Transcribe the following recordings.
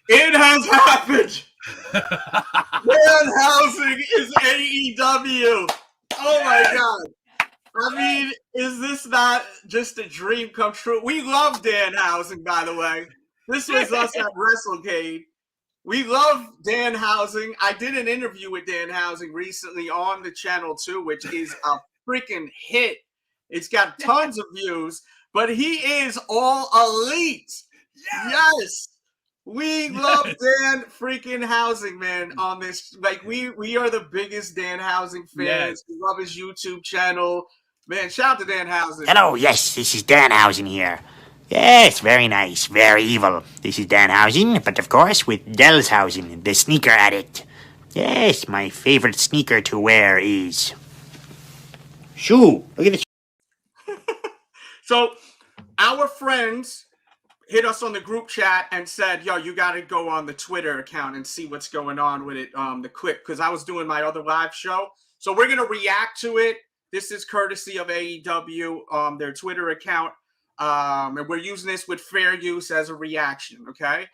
It has happened. Danhausen is AEW. Oh my god. I mean, is this not just a dream come true? We love Danhausen, by the way. This was us at WrestleCade. We love Danhausen. I did an interview with Danhausen recently on the channel too, which is a freaking hit. It's got tons of views, but he is all elite. Yes. We love Dan freaking Housing, man, on this. Like, we are the biggest Danhausen fans. Yes. We love his YouTube channel. Man, shout out to Danhausen. Hello, yes, this is Danhausen here. Yes, very nice, very evil. This is Danhausen, but of course with Delzhausen, the sneaker addict. Yes, my favorite sneaker to wear is... shoe. Look at this. So, our friends hit us on the group chat and said, yo, you got to go on the Twitter account and see what's going on with it, the clip, because I was doing my other live show. So we're going to react to it. This is courtesy of AEW, their Twitter account. And we're using this with fair use as a reaction, okay?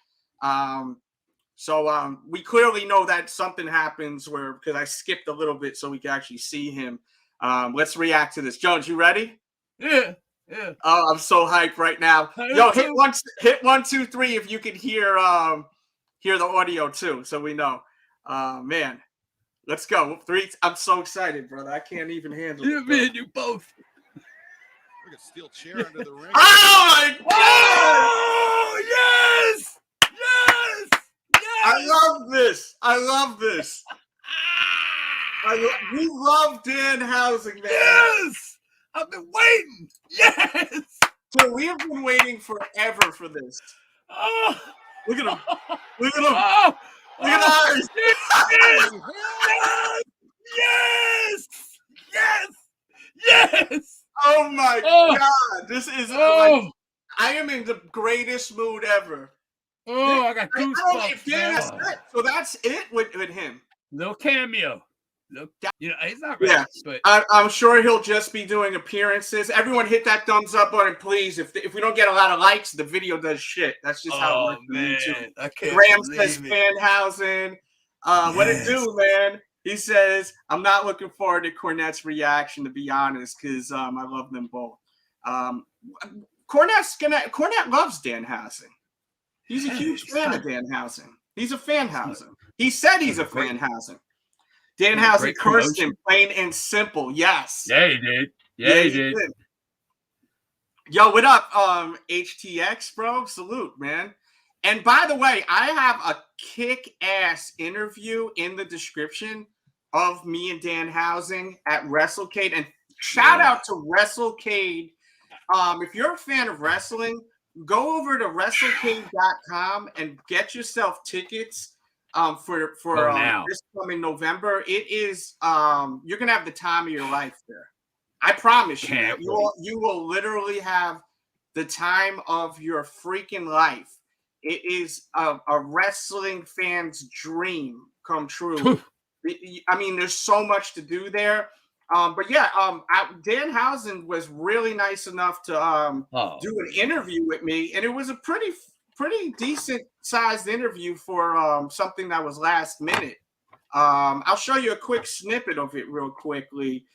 So we clearly know that something happens where, because I skipped a little bit so we can actually see him. Let's react to this. Jones, you ready? Yeah. Yeah. Oh, I'm so hyped right now. Yo, hit 1, 2, 3 if you can hear the audio too, so we know. Man, let's go. 3. I'm so excited, brother. I can't even handle it. Me and you both. Look at steel chair under the ring. Oh my god! Oh yes! Yes! Yes! I love this. I love this. We love Danhausen, man. Yes! I've been waiting. Yes. So we have been waiting forever for this. Oh. Look at him. Look at him. Oh. Look at eyes. Yes. Yes. Yes. Yes. Oh my god. This is like, I am in the greatest mood ever. Oh, I got goosebumps. So that's it with him. No cameo. Look, you know, he's not ready, but I'm sure he'll just be doing appearances. Everyone hit that thumbs up button, please. If we don't get a lot of likes, the video does shit. That's just how it works. Man, I can't Graham says Danhausen. What it do, man? He says, I'm not looking forward to Cornette's reaction, to be honest, because I love them both. Cornette loves Danhausen. He's a huge fan of Danhausen. He's a fanhausen. He said he's a fanhausen. Danhausen cursed him, plain and simple. Yes. Yeah, he did. Yeah, he did. Yo, what up, HTX, bro? Salute, man. And by the way, I have a kick-ass interview in the description of me and Danhausen at WrestleCade. And shout out to WrestleCade. If you're a fan of wrestling, go over to WrestleCade.com and get yourself tickets. For this coming November. It is you're gonna have the time of your life there. I promise you. You will literally have the time of your freaking life. It is a wrestling fan's dream come true. I mean, there's so much to do there. But yeah, Danhausen was really nice enough to do an interview with me, and it was a pretty decent sized interview for something that was last minute. I'll show you a quick snippet of it real quickly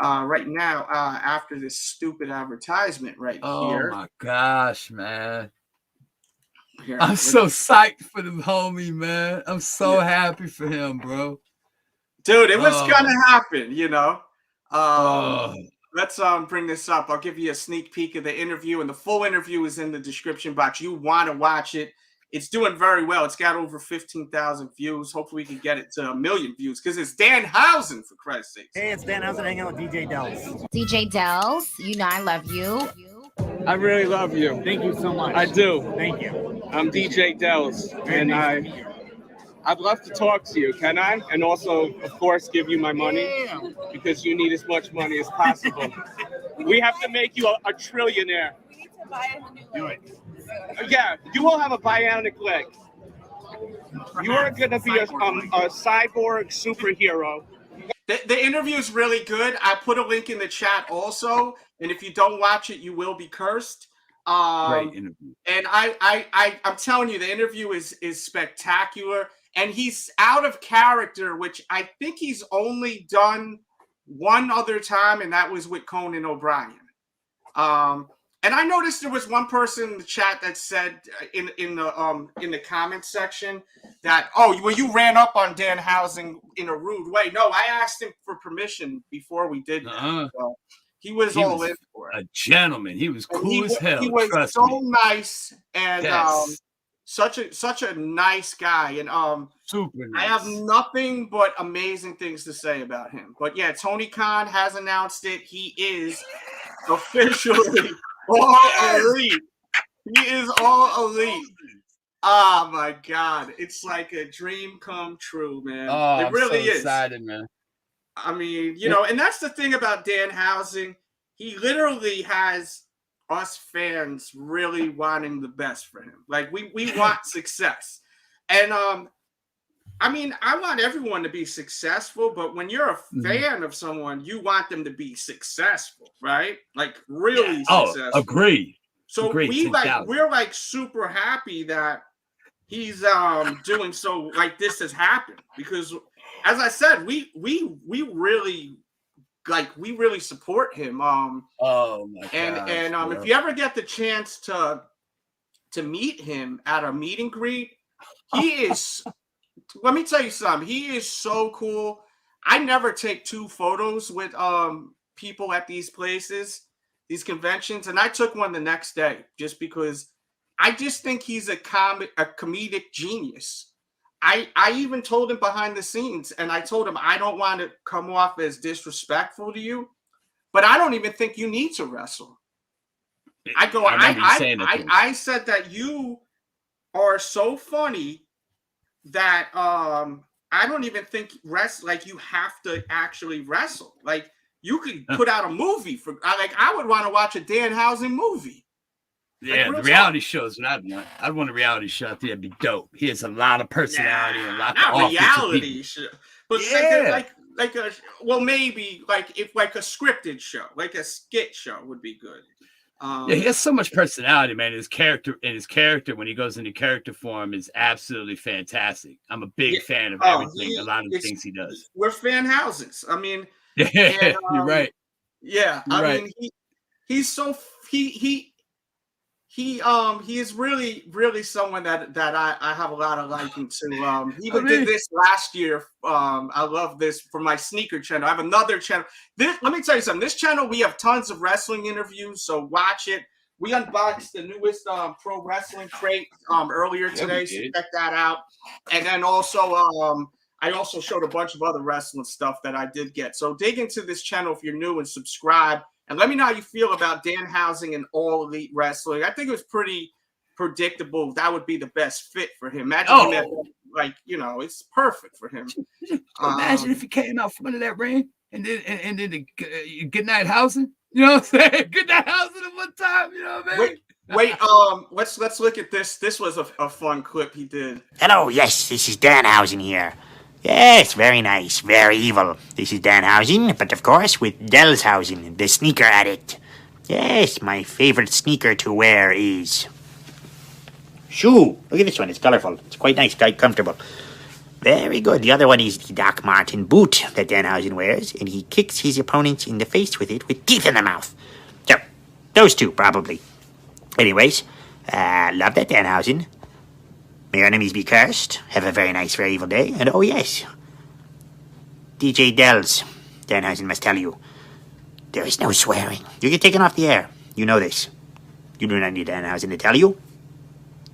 right now after this stupid advertisement right here. Oh my gosh, man. Here, I'm so psyched for the homie, man. I'm so happy for him, bro. Dude, it was gonna happen, you know. Let's bring this up. I'll give you a sneak peek of the interview, and the full interview is in the description box. You want to watch it. It's doing very well. It's got over 15,000 views. Hopefully we can get it to 1 million views because it's Danhausen, for Christ's sake. Hey, it's Danhausen hanging out with DJ Delz. DJ Delz, you know I love you. I really love you. Thank you so much. I do. Thank you. I'm DJ Delz, and I'd love to talk to you, can I? And also, of course, give you my money because you need as much money as possible. We have to make you a trillionaire. We need to buy a new leg. Do it. Yeah, you will have a bionic leg. You are going to be a cyborg superhero. The interview is really good. I put a link in the chat also, and if you don't watch it, you will be cursed. Great interview. And I'm telling you, the interview is spectacular. And he's out of character, which I think he's only done one other time, and that was with Conan O'Brien. And I noticed there was one person in the chat that said in the comments section that, oh, well, you ran up on Danhausen in a rude way. No, I asked him for permission before we did that. So he was all in for it. A gentleman. He was cool as hell. He was so nice and such a nice guy. And super nice. I have nothing but amazing things to say about him. But yeah, Tony Khan has announced it. He is officially all elite. He is all elite. Oh my God. It's like a dream come true, man. Oh, it really I'm so is. excited, man. I mean, you know, and that's the thing about Danhausen. He literally has us fans really wanting the best for him. Like we want success. And I mean, I want everyone to be successful, but when you're a fan of someone, you want them to be successful, right? Like really successful. Oh, agree. So Agreed, we're like super happy that he's doing so, like this has happened, because as I said, we really support him. Oh my God. And if you ever get the chance to meet him at a meet and greet, he is. Let me tell you something. He is so cool. I never take 2 photos with people at these places, these conventions, and I took one the next day just because I just think he's a comedic genius. I even told him behind the scenes, and I told him I don't want to come off as disrespectful to you, but I don't even think you need to wrestle. I said that you are so funny that I don't even think you have to actually wrestle. Like you could put out a movie for I would want to watch a Danhausen movie. Yeah, the reality shows what I'd want. I'd want a reality show. I think that'd be dope. He has a lot of personality and a lot of reality show. But maybe if a scripted show, like a skit show would be good. Yeah, he has so much personality, man. His character when he goes into character form is absolutely fantastic. I'm a big fan of everything, a lot of the things he does. We're fan houses. I mean, you're right. Yeah, I mean, he's so he is really someone that I have a lot of liking to. He even did this last year. I love this for my sneaker channel. I have another channel. Let me tell you something. This channel, we have tons of wrestling interviews, so watch it. We unboxed the newest pro wrestling crate earlier today, so check that out. And then also I also showed a bunch of other wrestling stuff that I did get. So dig into this channel if you're new and subscribe. And let me know how you feel about Danhausen and All Elite Wrestling. I think it was pretty predictable. That would be the best fit for him. Imagine him it's perfect for him. Imagine if he came out from under that ring and then the good night housing. You know what I'm saying? Good night housing at one time. You know what I mean? Wait. Let's look at this. This was a fun clip he did. Hello, yes, this is Danhausen here. Yes, very nice, very evil. This is Danhausen, but of course with Delzhausen, the sneaker addict. Yes, my favorite sneaker to wear is shoe. Look at this one, it's colorful. It's quite nice, quite comfortable. Very good. The other one is the Doc Marten boot that Danhausen wears, and he kicks his opponents in the face with it with teeth in the mouth. So, those 2, probably. Anyways, love that Danhausen. May your enemies be cursed. Have a very nice, very evil day. And oh yes, DJ Delz, Danhausen must tell you, there is no swearing. You get taken off the air. You know this. You do not need Danhausen to tell you.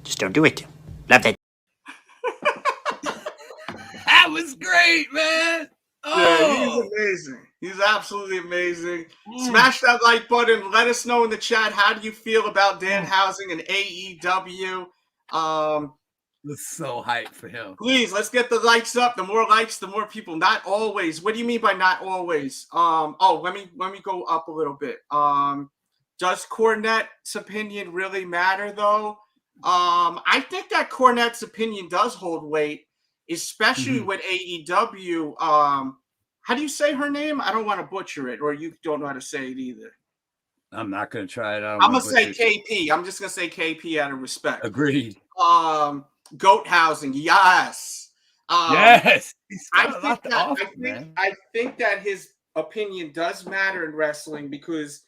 Just don't do it. Love that. That was great, man. Yeah, he's amazing. He's absolutely amazing. Smash that like button. Let us know in the chat, how do you feel about Danhausen and AEW? Was so hyped for him. Please, let's get the likes up. The more likes, the more people. Not always. What do you mean by not always? Let me go up a little bit. Does Cornette's opinion really matter though? I think that Cornette's opinion does hold weight, especially with AEW. How do you say her name? I don't want to butcher it, or you don't know how to say it either. I'm not gonna try it. I'm gonna say KP. I'm just gonna say KP out of respect. Agreed. Goathausen, yes. Yes. I think that his opinion does matter in wrestling because,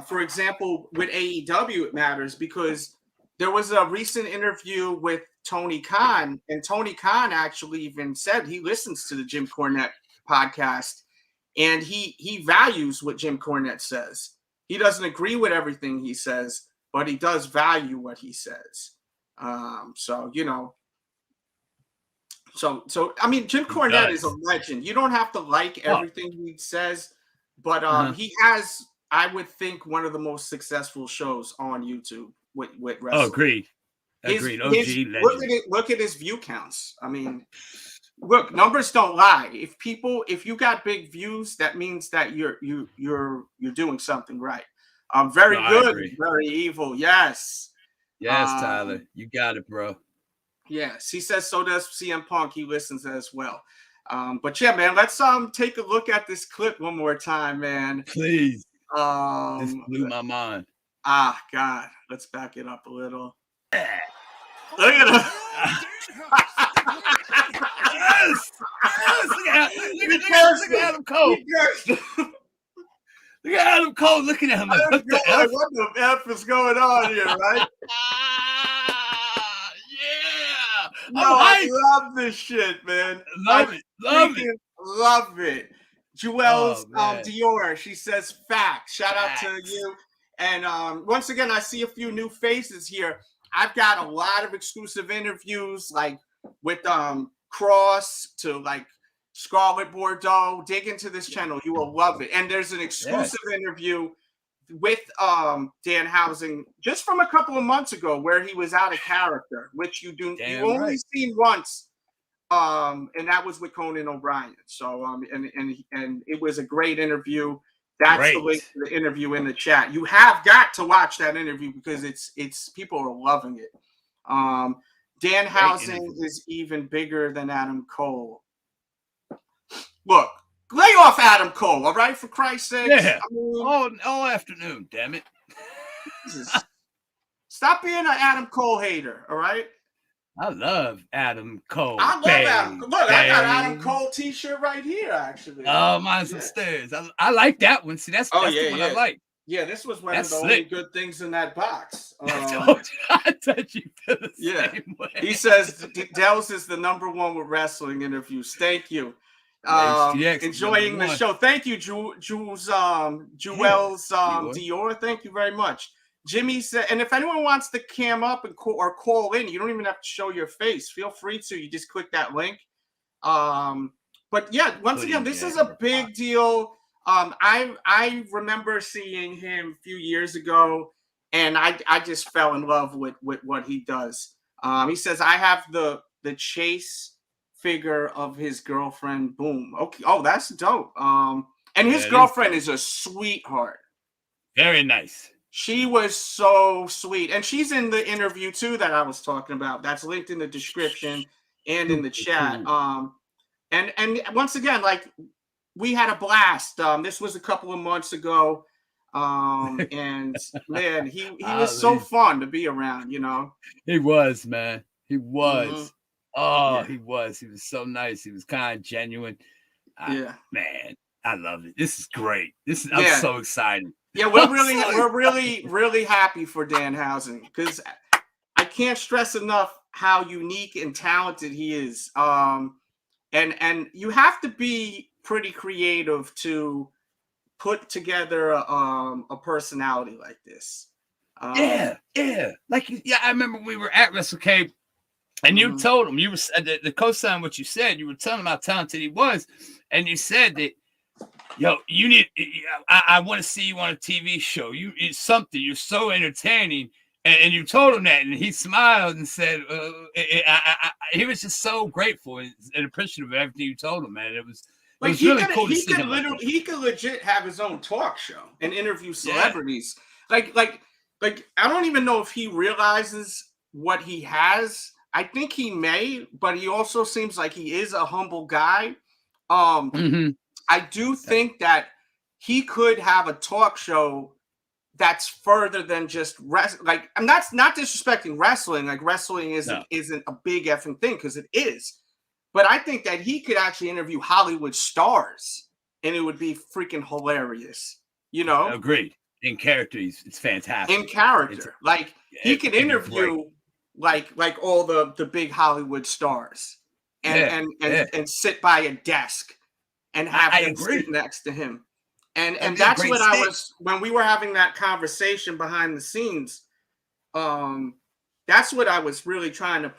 for example, with AEW, it matters because there was a recent interview with Tony Khan, and Tony Khan actually even said he listens to the Jim Cornette podcast, and he values what Jim Cornette says. He doesn't agree with everything he says, but he does value what he says. So I mean, Jim Cornette is a legend. You don't have to like everything he says, but he has, I would think, one of the most successful shows on YouTube with wrestling. Oh, agreed. Agreed. OG legend. Look at his view counts. I mean, look, numbers don't lie. If you got big views, that means that you're doing something right. Very good, very evil. Yes. Yes, Tyler. You got it, bro. Yes, he says so does CM Punk. He listens as well. But yeah, man, let's take a look at this clip one more time, man. Please. This blew my mind. God. Let's back it up a little. Look at him. Yes. Look at Adam Cole. Look at Adam Cole looking at him like, what the F is going on here, right? Yeah. No, I love this shit, man. Love it. Jewel's Dior. She says facts. Shout out to you. And once again, I see a few new faces here. I've got a lot of exclusive interviews, like with Cross to like Scarlett Bordeaux. Dig into this channel. You will love it. And there's an exclusive interview with Danhausen just from a couple of months ago where he was out of character, which you've only seen once. And that was with Conan O'Brien. So and it was a great interview. That's the link to the interview in the chat. You have got to watch that interview because it's people are loving it. Danhausen is even bigger than Adam Cole. Look, lay off Adam Cole, all right? For Christ's sake. Yeah. I mean, all afternoon, damn it. Stop being an Adam Cole hater, all right? I love Adam Cole. I love Adam Cole. Look, I got an Adam Cole t-shirt right here, actually. Oh, mine's upstairs. I like that one. See, that's the one I like. Yeah, this was one of the only good things in that box. I told you the same way. He says Delz is the #1 with wrestling interviews. Thank you. Enjoying the show. Thank you, Jewel's Dior. Thank you very much. Jimmy said, and if anyone wants to cam up and call in, you don't even have to show your face. Feel free to. You just click that link. But yeah, once again, this is a big deal. I remember seeing him a few years ago, and I just fell in love with what he does. He says, I have the Chase figure of his girlfriend. Boom. Okay. Oh, that's dope. And his girlfriend is a sweetheart. Very nice. She was so sweet. And she's in the interview too that I was talking about. That's linked in the description and in the chat. And once again, like, we had a blast. This was a couple of months ago. And man, he was so fun to be around, you know. He was, man. He was. Mm-hmm. Oh, yeah. He was. He was so nice. He was kind of genuine. Man, I love it. This is great. I'm so excited. Yeah, we're really happy for Danhausen because I can't stress enough how unique and talented he is. And you have to be pretty creative to put together a personality like this. Like I remember we were at WrestleCade, and you told him the co-sign what you said. You were telling him how talented he was, and you said that, yo, you need. I want to see you on a TV show. It's something. You're so entertaining. And you told him that, and he smiled and said, he was just so grateful and appreciative of everything you told him, man. It was really cool to see him. He could legit have his own talk show and interview celebrities. Like I don't even know if he realizes what he has. I think he may, but he also seems like he is a humble guy. I do think that he could have a talk show that's further than just like, and that's not disrespecting wrestling. Like wrestling isn't a big effing thing, because it is. But I think that he could actually interview Hollywood stars, and it would be freaking hilarious. You know, agreed. In character, it's fantastic. In character, like he could interview like all the big Hollywood stars, and sit by a desk and have them sit next to him. And that's what I was, when we were having that conversation behind the scenes. That's what I was really trying to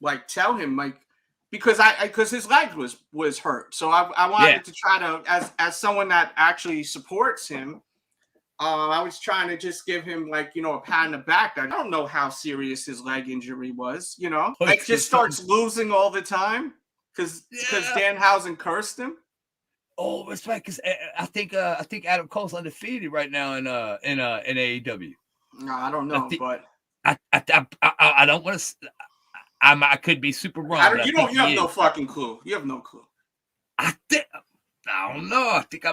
like tell him, like, because his leg was hurt. So I wanted to try to, as someone that actually supports him, I was trying to just give him, like, you know, a pat on the back. I don't know how serious his leg injury was, you know, like just starts losing all the time because Danhausen cursed him. Oh, it's right, because I think Adam Cole's undefeated right now in AEW. No, I don't know, but I don't want to. I could be super wrong. You have no fucking clue. You have no clue. I don't know. I think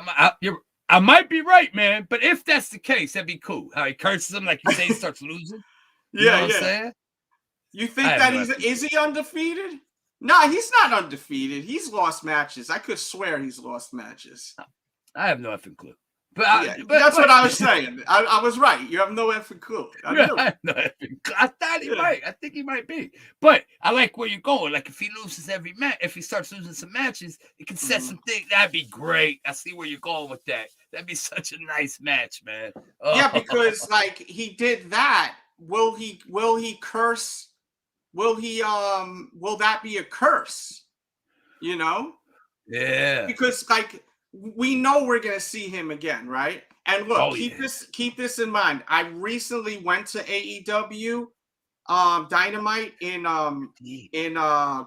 I might be right, man. But if that's the case, that'd be cool. How he curses him, like you say, he starts losing. You know what I'm saying? You think that is he undefeated? Nah, he's not undefeated. He's lost matches. I could swear he's lost matches. I have no effing clue. But that's what I was saying. I was right. You have no effing clue. I have no effing clue. I thought he might. I think he might be. But I like where you're going. Like, if he loses every match, if he starts losing some matches, it can set some things. That'd be great. I see where you're going with that. That'd be such a nice match, man. Oh. Yeah, because like he did that. Will he curse? Will that be a curse? You know? Yeah. Because like, we know we're gonna see him again, right? And look, keep this in mind. I recently went to AEW Dynamite in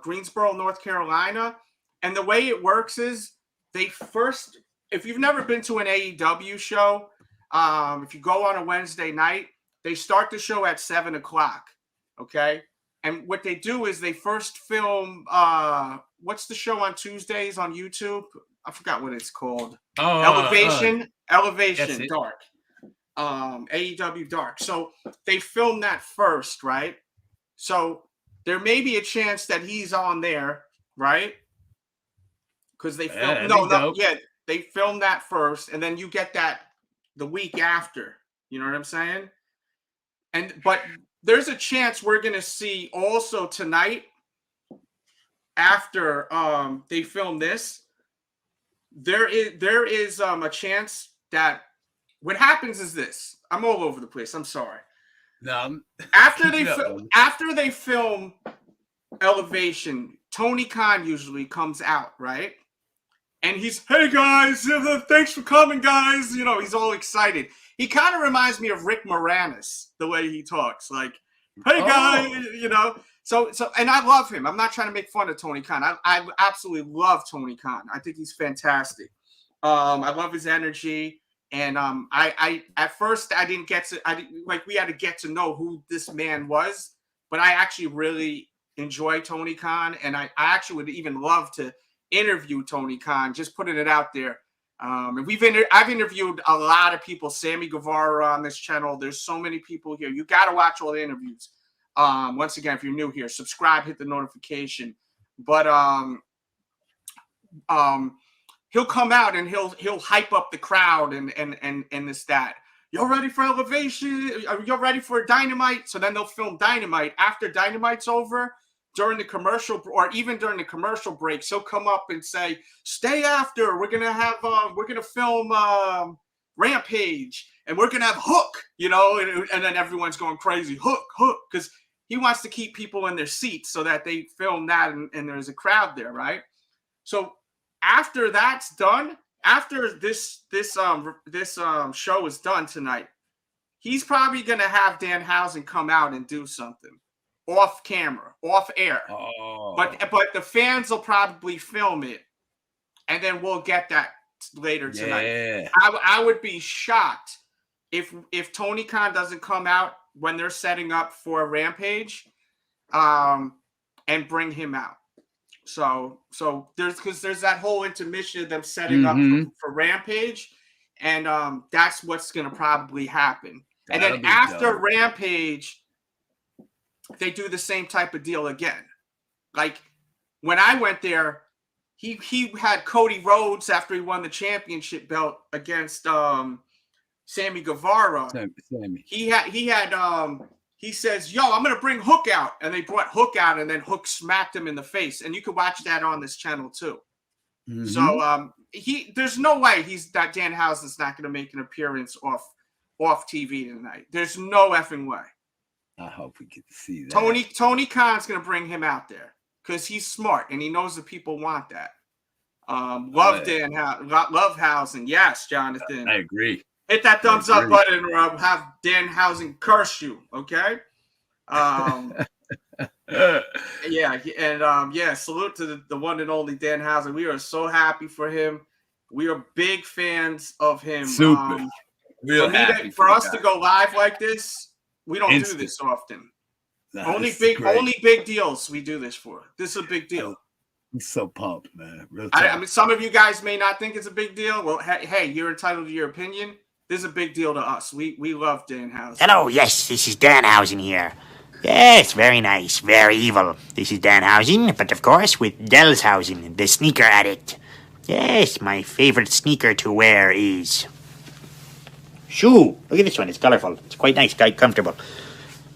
Greensboro, North Carolina, and the way it works is if you've never been to an AEW show, if you go on a Wednesday night, they start the show at 7:00. Okay. And what they do is they first film, what's the show on Tuesdays on YouTube? I forgot what it's called. Elevation Dark. AEW Dark. So they film that first, right? So there may be a chance that he's on there, right? Because they film they film that first, and then you get that the week after. You know what I'm saying? But there's a chance we're gonna see also tonight, after they film this. There is a chance that what happens is this. I'm all over the place. I'm sorry. No. After they film Elevation, Tony Khan usually comes out, right? And he's, hey guys, thanks for coming, guys. You know, he's all excited. He kind of reminds me of Rick Moranis, the way he talks, like, hey guys, you know. So, and I love him. I'm not trying to make fun of Tony Khan. I absolutely love Tony Khan. I think he's fantastic. I love his energy. And I at first we had to get to know who this man was, but I actually really enjoy Tony Khan, and I actually would even love to interview Tony Khan. Just putting it out there. And I've interviewed a lot of people. Sammy Guevara on this channel. There's so many people here. You got to watch all the interviews. Once again, if you're new here, subscribe, hit the notification. But he'll come out and he'll hype up the crowd and this that. Y'all ready for Elevation? Are you ready for Dynamite? So then they'll film Dynamite. After Dynamite's over, during the commercial, or even during the commercial breaks, he'll come up and say, "Stay after. We're gonna film Rampage, and we're gonna have Hook." You know, and then everyone's going crazy. Hook, because he wants to keep people in their seats so that they film that and there's a crowd there, right? So after that's done, after this show is done tonight, he's probably gonna have Danhausen come out and do something off camera, off air. But the fans will probably film it, and then we'll get that later tonight. Yeah. I would be shocked if Tony Khan doesn't come out when they're setting up for a Rampage, and bring him out. So there's that whole intermission of them setting up for Rampage, And that's what's going to probably happen. And That'll then be after dope. Rampage, they do the same type of deal again. Like when I went there, he had Cody Rhodes after he won the championship belt against Sammy Guevara. Sammy. He says, "Yo, I'm gonna bring Hook out," and they brought Hook out, and then Hook smacked him in the face, and you can watch that on this channel too. Mm-hmm. So there's no way that Danhausen's not gonna make an appearance off TV tonight. There's no effing way. I hope we get to see that. Tony Khan's gonna bring him out there because he's smart and he knows that people want that. Love Danhausen. Yes, Jonathan. I agree. Hit that thumbs up button or have Danhausen curse you, okay? Yeah, and salute to the one and only Danhausen. We are so happy for him. We are big fans of him. Super. For us to go live like this, we don't do this often. Nah, only big deals we do this for. This is a big deal. I'm so pumped, man. I mean, some of you guys may not think it's a big deal. Well, hey, you're entitled to your opinion. This is a big deal to us. We love Danhausen. Hello, yes, this is Danhausen here. Yes, very nice, very evil. This is Danhausen, but of course with Delzhausen, the sneaker addict. Yes, my favorite sneaker to wear is... shoe. Look at this one, it's colorful. It's quite nice, quite comfortable.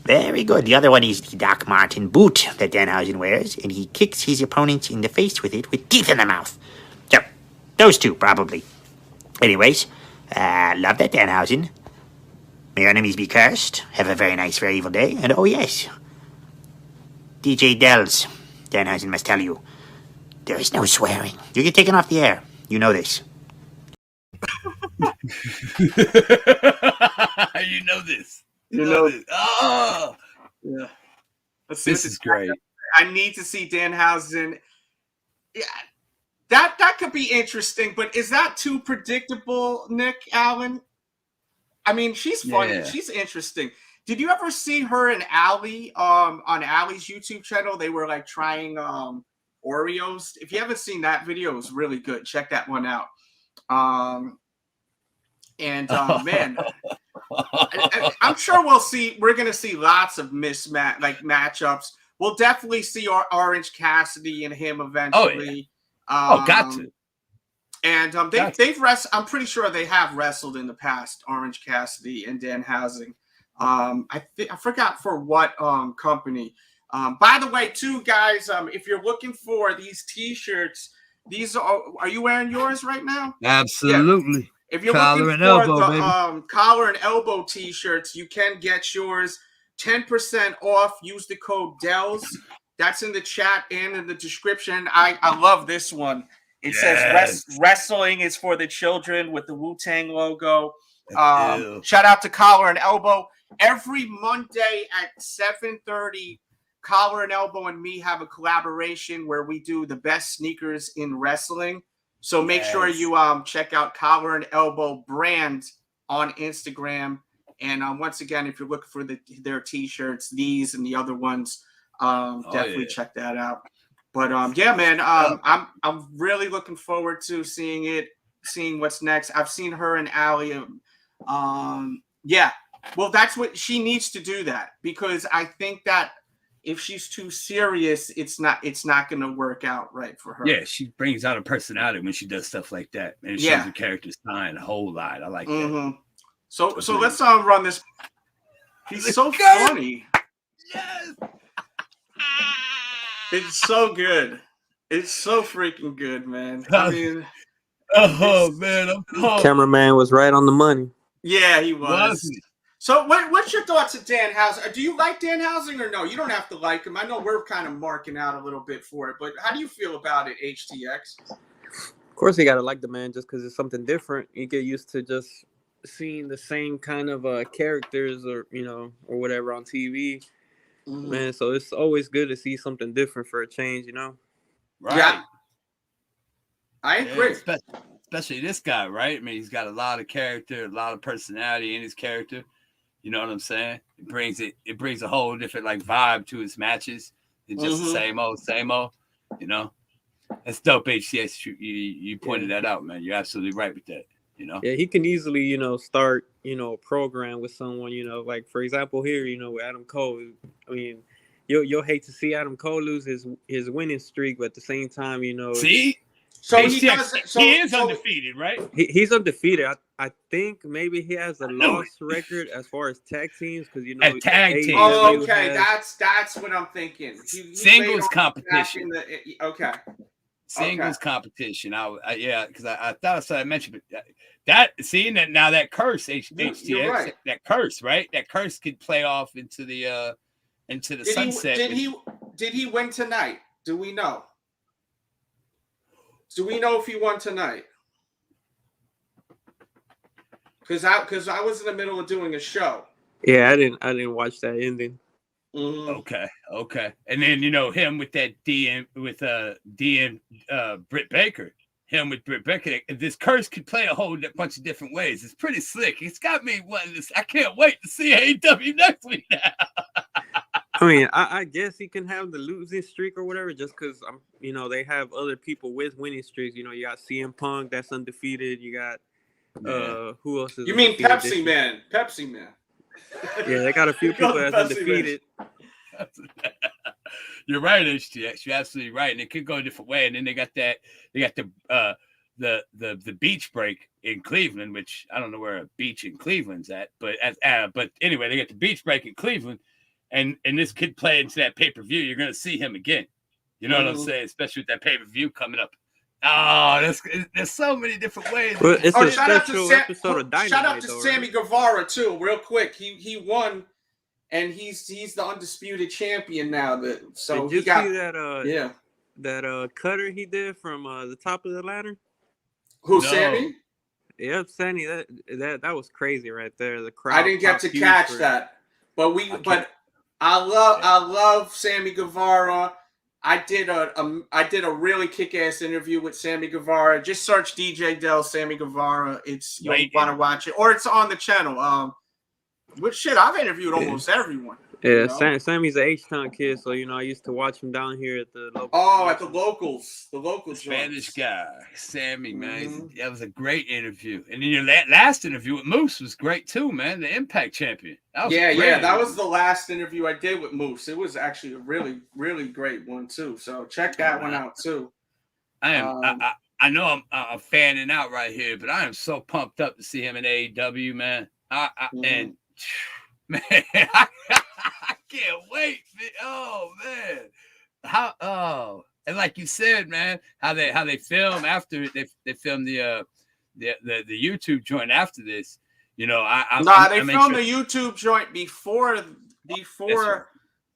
Very good. The other one is the Doc Marten boot that Danhausen wears, and he kicks his opponents in the face with it with teeth in the mouth. So, those two, probably. Anyways, love that Danhausen. May your enemies be cursed. Have a very nice, very evil day. And oh yes, DJ Delz, Danhausen must tell you, there is no swearing. You get taken off the air. You know this. You know this. You know this. Oh, yeah. This is great. I need to see Danhausen. Yeah, that could be interesting, but is that too predictable, Nick Allen? I mean, she's funny. Yeah. She's interesting. Did you ever see her and Allie on Allie's YouTube channel? They were like trying Oreos. If you haven't seen that video, it was really good. Check that one out. Man, I'm sure we're going to see lots of matchups. We'll definitely see Orange Cassidy and him eventually. Got to. And they've wrestled. I'm pretty sure they have wrestled in the past. Orange Cassidy and Danhausen. I forgot for what company. By the way, too, guys, if you're looking for these T-shirts, these are you wearing yours right now? Absolutely. Yeah. If you're looking for the collar and elbow T-shirts, you can get yours 10% off. Use the code Delz. That's in the chat and in the description. I love this one. It says wrestling is for the children with the Wu-Tang logo. Shout out to Collar and Elbow. Every Monday at 7:30, Collar and Elbow and me have a collaboration where we do the best sneakers in wrestling. So make sure you check out Collar and Elbow brand on Instagram. And once again, if you're looking for their T-shirts, these and the other ones, definitely check that out. But man, I'm really looking forward to seeing what's next. I've seen her and Allie. Well, that's what she needs to do, that, because I think that if she's too serious, it's not going to work out right for her. Yeah, she brings out a personality when she does stuff like that, and it shows the character shine a whole lot. I like that. So let's run this. He's so funny. Yes. It's so good. It's so freaking good, man. I mean, man, I'm pumped. Cameraman was right on the money. Yeah, he was. So, what's your thoughts of Danhausen? Do you like Danhausen or no? You don't have to like him. I know we're kind of marking out a little bit for it, but how do you feel about it, HTX? Of course, you gotta like the man just because it's something different. You get used to just seeing the same kind of characters or whatever on TV. Man, so it's always good to see something different for a change, Right. Yeah. I agree. Especially this guy, right? I mean, he's got a lot of character, a lot of personality in his character. You know what I'm saying? It brings a whole different vibe to his matches. It's just the same old, That's dope, HCS. You pointed that out, man. You're absolutely right with that. You know. Yeah, he can easily, start, a program with someone, like for example here, with Adam Cole. I mean, you'll hate to see Adam Cole lose his winning streak, but at the same time, See, So he he does. he is undefeated, right? he's undefeated. I think maybe he has a knew loss record as far as tag teams because At tag teams. Oh, okay, that's what I'm thinking. He Singles played competition. Okay. Singles competition. Yeah, because I thought I saw that mentioned, but that curse You're right. that curse, right? That curse could play off into the sunset. Did he win tonight? Do we know? Do we know if he won tonight? Because I was in the middle of doing a show. Yeah, I didn't watch that ending. Okay. And then him with that Britt Baker. Him with Britt Baker. This curse could play a whole bunch of different ways. It's pretty slick. It's got me wanting this. I can't wait to see AEW next week now. I mean, I guess he can have the losing streak or whatever, just because they have other people with winning streaks. You got CM Punk that's undefeated. You got who else is? You mean Pepsi Man? Pepsi Man. Yeah, they got a few people that's undefeated. You're right, HTX. You're absolutely right, and it could go a different way. And then they got the beach break in Cleveland, which I don't know where a beach in Cleveland's at, but anyway, they got the beach break in Cleveland, and this could play into that pay-per-view. You're going to see him again. You know what I'm saying? Especially with that pay-per-view coming up. Oh, there's so many different ways. But it's a special episode of Dynamite. Shout out to Sammy Guevara too, real quick. He won, and he's the undisputed champion now. Did you see that? That cutter he did from the top of the ladder. Who, Sammy? Yep, Sammy. That was crazy right there. The crowd. I didn't get to catch that, but I love Sammy Guevara. I did a really kick-ass interview with Sammy Guevara. Just search DJ Delz Sammy Guevara. You'll want to watch it, or it's on the channel. I've interviewed almost everyone. Yeah, Sammy's an H-Town kid, so I used to watch him down here at the local. Oh, at the locals, Spanish guy, Sammy, man. That was a great interview. And then your last interview with Moose was great too, man. The Impact champion. That was the last interview I did with Moose. It was actually a really, really great one too. So check that one out too. I know I'm fanning out right here, but I am so pumped up to see him in AEW, man. And man, I can't wait. Oh man, and like you said, man, how they film after they film the YouTube joint after this. They filmed the YouTube joint before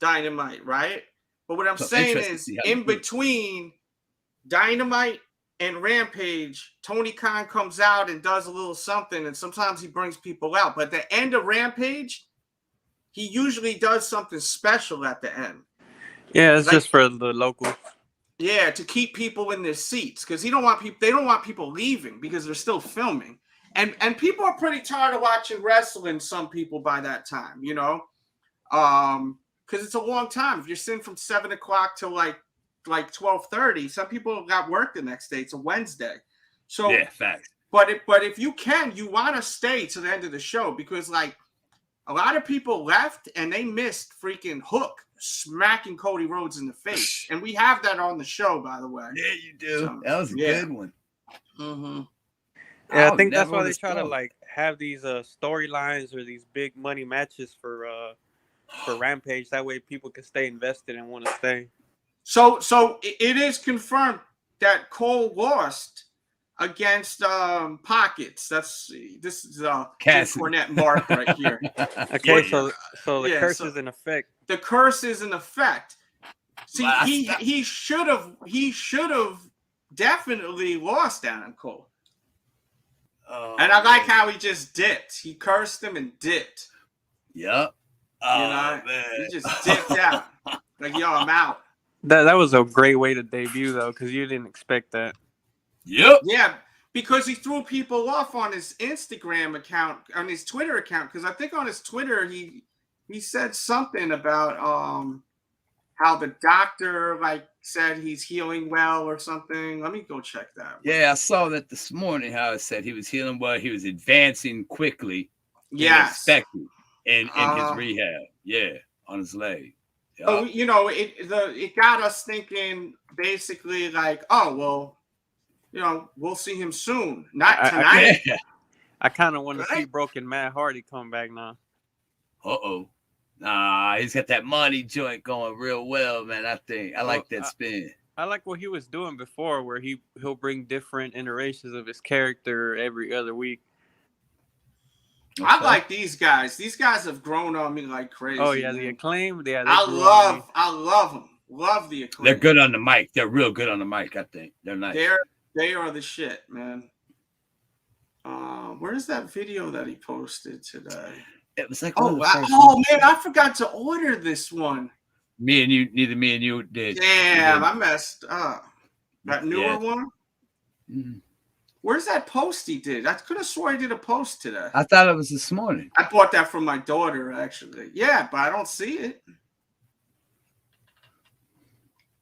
Dynamite, right? But what I'm saying is, in between Dynamite and Rampage, Tony Khan comes out and does a little something, and sometimes he brings people out. But at the end of Rampage, he usually does something special at the end. Yeah, it's just for the locals. Yeah, to keep people in their seats, because they don't want people leaving because they're still filming. And people are pretty tired of watching wrestling, some people by that time, because it's a long time. If you're sitting from 7 o'clock to like 12:30, some people got work the next day. It's a Wednesday. So yeah, facts. But if you can, you want to stay to the end of the show, because like a lot of people left and they missed freaking Hook smacking Cody Rhodes in the face. And we have that on the show, by the way. Yeah, you do. So, that was a good one. Mm-hmm. Yeah, I think that's why they try to like have these storylines or these big money matches for Rampage. That way people can stay invested and want to stay. So it is confirmed that Cole lost against Pockets. This is Cornette Mark right here. Okay, so the curse is in effect. The curse is in effect. See, he should have definitely lost Adam Cole. And I like how he just dipped. He cursed him and dipped. Yep. Man. He just dipped out. Like, yo, I'm out. That was a great way to debut, though, because you didn't expect that. Yep. Yeah, because he threw people off on his Instagram account, on his Twitter account. Because I think on his Twitter he said something about how the doctor like said he's healing well or something. Let me go check that. Yeah, I saw that this morning. How it said he was healing well. He was advancing quickly. Yes. Expected in his rehab. Yeah, on his leg. Yep. Oh, you know, it got us thinking basically like, oh well, you know, we'll see him soon, not tonight. I kind of want to see Broken Matt Hardy come back now. Nah, he's got that money joint going real well, man. I like that spin. I like what he was doing before, where he'll bring different iterations of his character every other week. Okay. I like these guys. These guys have grown on me like crazy. Oh yeah, man. The Acclaim. Yeah, I love them. Love the Acclaim. They're good on the mic. They're real good on the mic. I think they're nice. They are the shit, man. Where's that video that he posted today? It was like, man, I forgot to order this one. Neither me and you did. Damn, I messed up. That newer one? Mm-hmm. Where's that post he did? I could have swore he did a post today. I thought it was this morning. I bought that from my daughter, actually. Yeah, but I don't see it.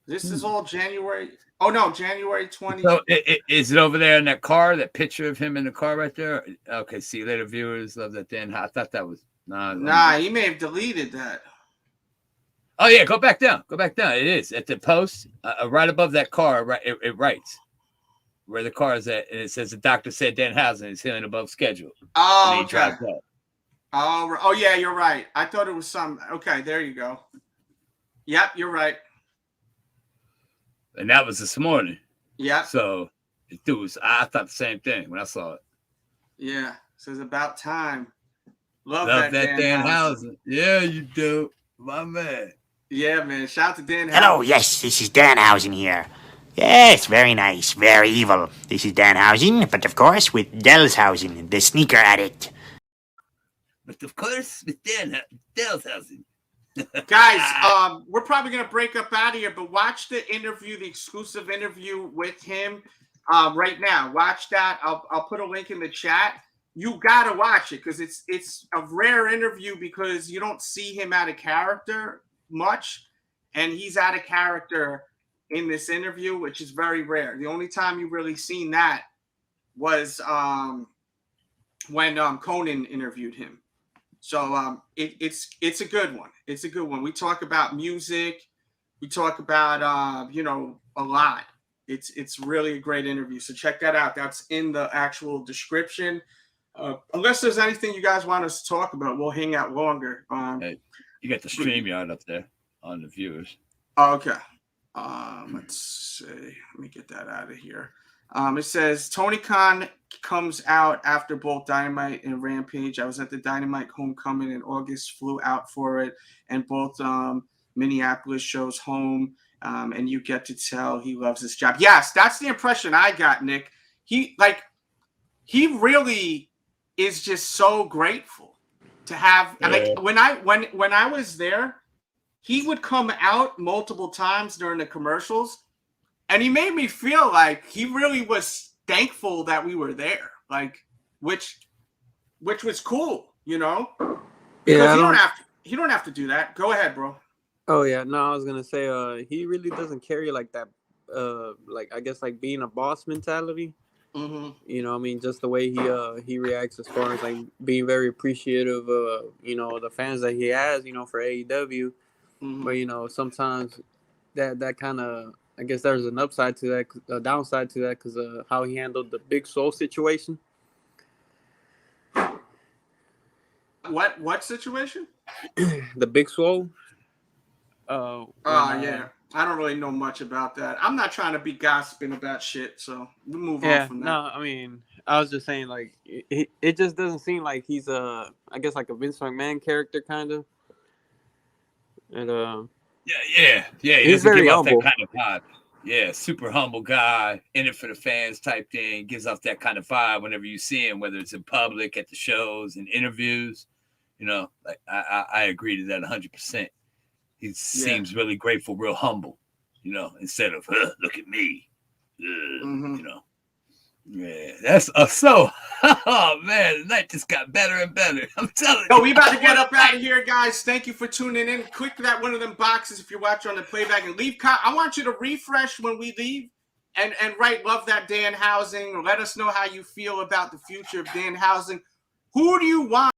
This is all January. Oh, no, January 20. So is it over there in that car, that picture of him in the car right there? Okay, see you later, viewers. Love that Dan. I thought that was... Nah, he may have deleted that. Oh, yeah, go back down. Go back down. It is. At the post, right above that car, right, it writes where the car is at, and it says the doctor said Danhausen is healing above schedule. Oh, okay. Oh, yeah, you're right. I thought it was some... Okay, there you go. Yep, you're right. And that was this morning. Yeah. So, I thought the same thing when I saw it. Yeah. Says about time. Love that Danhausen. Yeah, you do. My man. Yeah, man. Shout out to Danhausen. Hello, yes, this is Danhausen here. Yes, very nice, very evil. This is Danhausen, but of course with Delzhausen, the sneaker addict. But of course with Delzhausen. Guys, we're probably going to break up out of here, but watch the interview, the exclusive interview with him right now. Watch that. I'll put a link in the chat. You got to watch it because it's a rare interview because you don't see him out of character much, and he's out of character in this interview, which is very rare. The only time you really seen that was when Conan interviewed him. So it's a good one. It's a good one. We talk about music. We talk about a lot. It's really a great interview. So check that out. That's in the actual description. Unless there's anything you guys want us to talk about, we'll hang out longer. Hey, you got the StreamYard up there on the viewers. Okay. Let's see. Let me get that out of here. It says Tony Khan comes out after both Dynamite and Rampage. I was at the Dynamite homecoming in August, flew out for it, and both Minneapolis shows home. And you get to tell he loves his job. Yes, that's the impression I got, Nick. He really is just so grateful to have. Like when I was there, he would come out multiple times during the commercials, and he made me feel like he really was thankful that we were there, like which was cool, you know. Because you don't have to do that. Go ahead, bro. Oh yeah, no, I was gonna say, he really doesn't carry like that, like I guess like being a boss mentality. Mm-hmm. You know, I mean, just the way he reacts as far as like being very appreciative of the fans that he has, for AEW. Mm-hmm. But sometimes that kind of, I guess there's an upside to that, a downside to that, because how he handled the Big Soul situation. What situation? The Big Soul. Yeah. I don't really know much about that. I'm not trying to be gossiping about shit, so we'll move on from that. No, I mean, I was just saying, like, it just doesn't seem like he's I guess like a Vince McMahon character, kind of. And yeah. He's very humble. That kind of vibe. Yeah, super humble guy, in it for the fans type thing. Gives off that kind of vibe whenever you see him, whether it's in public, at the shows, in interviews. Like I agree to that 100%. He seems really grateful, real humble, instead of look at me, Yeah, that's so. Oh man, the night just got better and better. I'm telling you. No, we about to get up out of here, guys. Thank you for tuning in. Click that one of them boxes if you're watching on the playback and leave. I want you to refresh when we leave and write "Love that Danhausen" or let us know how you feel about the future of Danhausen. Who do you want